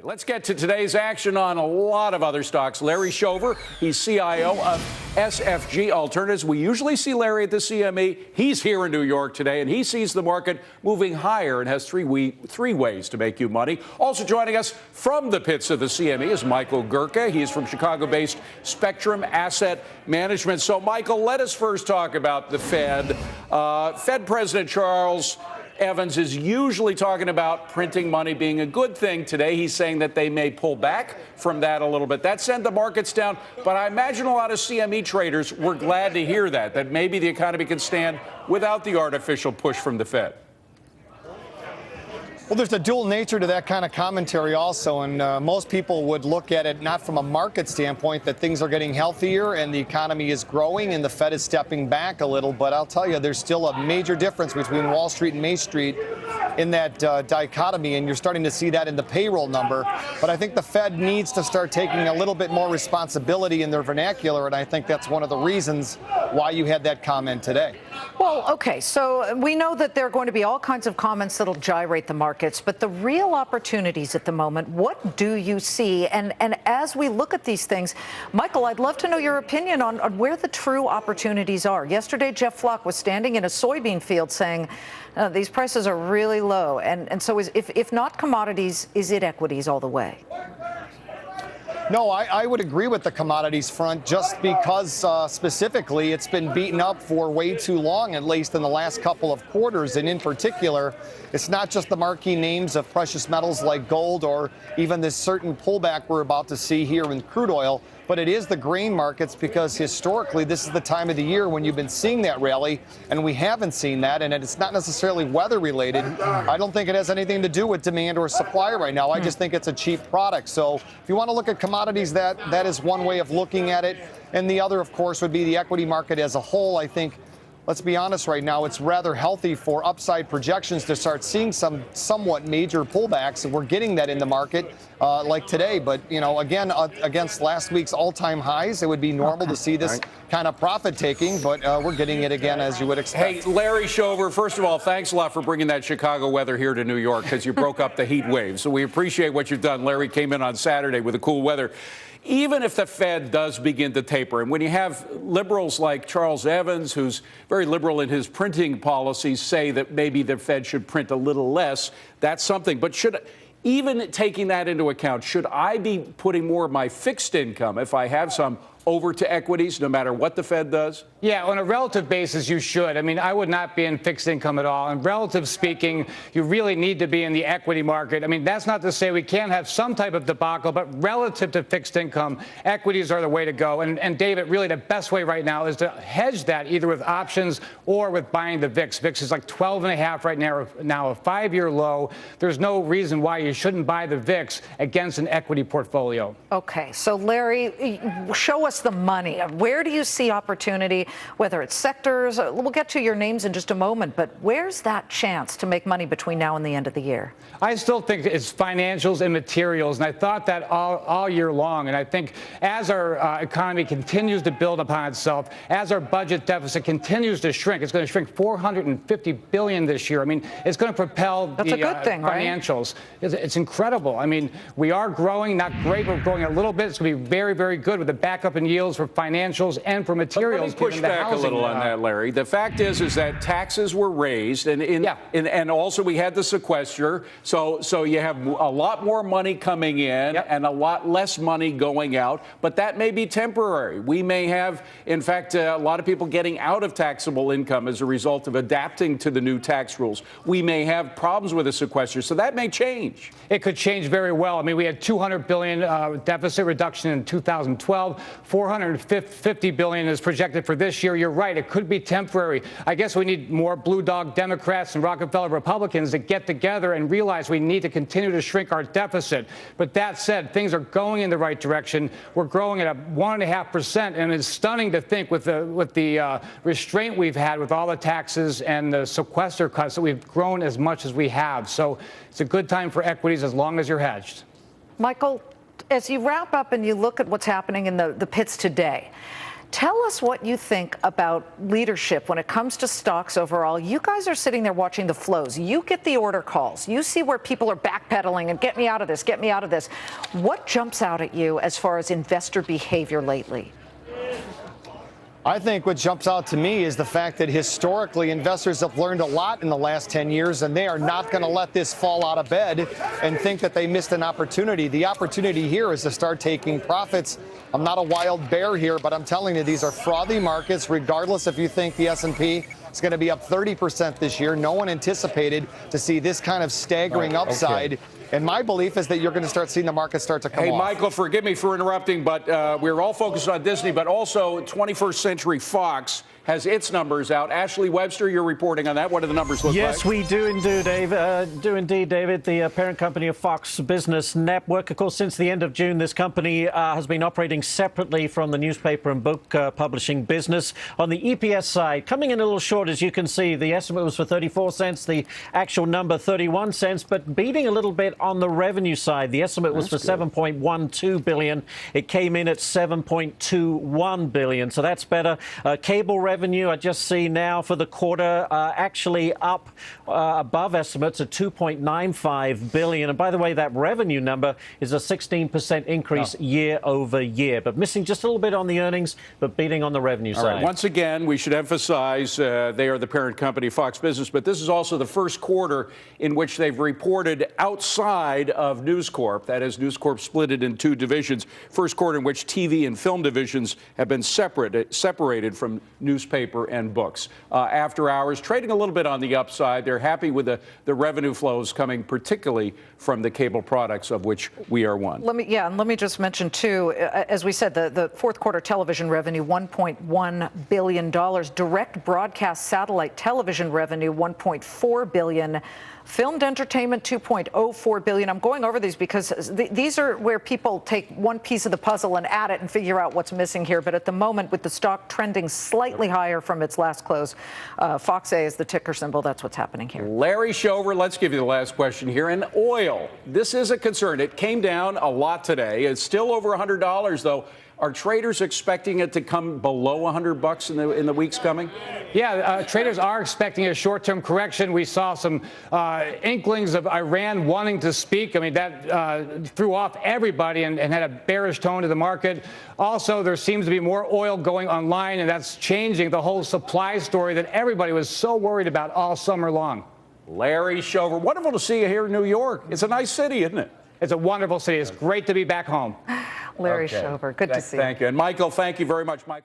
Let's get to today's action on a lot of other stocks. Larry Shover, he's CIO of SFG Alternatives. We usually see Larry at the CME. He's here in New York today, and he sees the market moving higher and has three ways to make you money. Also joining us from the pits of the CME is Michael Gurka. He's from Chicago-based Spectrum Asset Management. So, Michael, let us first talk about the Fed. Fed President Charles Evans is usually talking about printing money being a good thing. Today, he's saying that they may pull back from that a little bit. That sent the markets down. But I imagine a lot of CME traders were glad to hear that maybe the economy can stand without the artificial push from the Fed. Well, there's a dual nature to that kind of commentary also, and most people would look at it not from a market standpoint, that things are getting healthier and the economy is growing and the Fed is stepping back a little. But I'll tell you, there's still a major difference between Wall Street and Main Street in that dichotomy, and you're starting to see that in the payroll number. But I think the Fed needs to start taking a little bit more responsibility in their vernacular, and I think that's one of the reasons why you had that comment today. Well, okay, so we know that there are going to be all kinds of comments that'll gyrate the markets, but the real opportunities at the moment, what do you see? And as we look at these things, Michael, I'd love to know your opinion on where the true opportunities are. Yesterday, Jeff Flock was standing in a soybean field saying these prices are really low. And so if not commodities, is it equities all the way? No, I would agree with the commodities front just because specifically it's been beaten up for way too long, at least in the last couple of quarters. And in particular, it's not just the marquee names of precious metals like gold or even this certain pullback we're about to see here in crude oil, but it is the grain markets, because historically this is the time of the year when you've been seeing that rally, and we haven't seen that, and it's not necessarily weather related. I don't think it has anything to do with demand or supply right now. I just think it's a cheap product. So if you want to look at commodities, that is one way of looking at it. And the other, of course, would be the equity market as a whole. I think, let's be honest right now, it's rather healthy for upside projections to start seeing some somewhat major pullbacks, and we're getting that in the market like today. But, you know, again, against last week's all-time highs, it would be normal to see this kind of profit taking, but we're getting it again, as you would expect. Hey, Larry Shover, first of all, thanks a lot for bringing that Chicago weather here to New York, because you broke up the heat wave. So we appreciate what you've done. Larry came in on Saturday with the cool weather. Even if the Fed does begin to taper, and when you have liberals like Charles Evans, who's very liberal in his printing policies, say that maybe the Fed should print a little less, that's something. But even taking that into account, should I be putting more of my fixed income, if I have some, over to equities, no matter what the Fed does? Yeah, on a relative basis, you should. I mean, I would not be in fixed income at all. And relative speaking, you really need to be in the equity market. I mean, that's not to say we can't have some type of debacle, but relative to fixed income, equities are the way to go. And David, really the best way right now is to hedge that either with options or with buying the VIX. VIX is like 12.5 right now, a 5-year low. There's no reason why you shouldn't buy the VIX against an equity portfolio. Okay, so Larry, show us the money. Where do you see opportunity, whether it's sectors? We'll get to your names in just a moment, but where's that chance to make money between now and the end of the year? I still think it's financials and materials, and I thought that all year long. And I think as our economy continues to build upon itself, as our budget deficit continues to shrink, it's going to shrink $450 billion this year. I mean, it's going to propel That's a good thing, financials. Right? It's incredible. I mean, we are growing, not great, we're growing a little bit. It's going to be very, very good with the backup in yields for financials and for materials. Let me push back a little on that, Larry. The fact is that taxes were raised, and also we had the sequester. So you have a lot more money coming in and a lot less money going out. But that may be temporary. We may have, in fact, a lot of people getting out of taxable income as a result of adapting to the new tax rules. We may have problems with the sequester, so that may change. It could change very well. I mean, we had $200 billion deficit reduction in 2012. $450 billion is projected for this year. You're right. It could be temporary. I guess we need more blue dog Democrats and Rockefeller Republicans to get together and realize we need to continue to shrink our deficit. But that said, things are going in the right direction. We're growing at a 1.5%, and it's stunning to think with the restraint we've had with all the taxes and the sequester cuts that we've grown as much as we have. So it's a good time for equities as long as you're hedged. Michael, as you wrap up and you look at what's happening in the pits today, Tell us what you think about leadership when it comes to stocks overall. You guys are sitting there watching the flows. You get the order calls. You see where people are backpedaling and get me out of this, get me out of this. What jumps out at you as far as investor behavior lately? I think what jumps out to me is the fact that historically investors have learned a lot in the last 10 years, and they are not going to let this fall out of bed and think that they missed an opportunity. The opportunity here is to start taking profits. I'm not a wild bear here, but I'm telling you, these are frothy markets, regardless if you think the S&P is going to be up 30% this year. No one anticipated to see this kind of staggering upside. Okay. And my belief is that you're going to start seeing the market start to come off. Hey, Michael, forgive me for interrupting, but we're all focused on Disney, but also 21st Century Fox has its numbers out. Ashley Webster, you're reporting on that. What do the numbers look like? Yes, we do indeed, David. The parent company of Fox Business Network. Of course, since the end of June, this company has been operating separately from the newspaper and book publishing business. On the EPS side, coming in a little short, as you can see, the estimate was for 34 cents, the actual number 31 cents, but beating a little bit on the revenue side. The estimate was for $7.12 billion. It came in at $7.21 billion, so that's better. Cable revenue, I just see now for the quarter, actually up above estimates at $2.95 billion. And by the way, that revenue number is a 16% increase year over year, but missing just a little bit on the earnings, but beating on the revenue side. All right. Once again, we should emphasize they are the parent company, Fox Business, but this is also the first quarter in which they've reported outside of News Corp. That is, News Corp split it in two divisions. First quarter in which TV and film divisions have been separated from newspaper and books. After hours, trading a little bit on the upside. They're happy with the revenue flows coming particularly from the cable products, of which we are one. Let me just mention, too, as we said, the fourth quarter television revenue, $1.1 billion. Direct broadcast satellite television revenue, $1.4 billion. Filmed entertainment, $2.04 billion. I'm going over these because these are where people take one piece of the puzzle and add it and figure out what's missing here. But at the moment, with the stock trending slightly higher from its last close, Fox A is the ticker symbol. That's what's happening here. Larry Shover, let's give you the last question here. And oil, this is a concern. It came down a lot today. It's still over $100, though. Are traders expecting it to come below $100 in the weeks coming? Yeah, traders are expecting a short-term correction. We saw some inklings of Iran wanting to speak. I mean, that threw off everybody and had a bearish tone to the market. Also, there seems to be more oil going online, and that's changing the whole supply story that everybody was so worried about all summer long. Larry Shover, wonderful to see you here in New York. It's a nice city, isn't it? It's a wonderful city. It's great to be back home. Larry Shover, good to see you. Thank you. And Michael, thank you very much, Michael.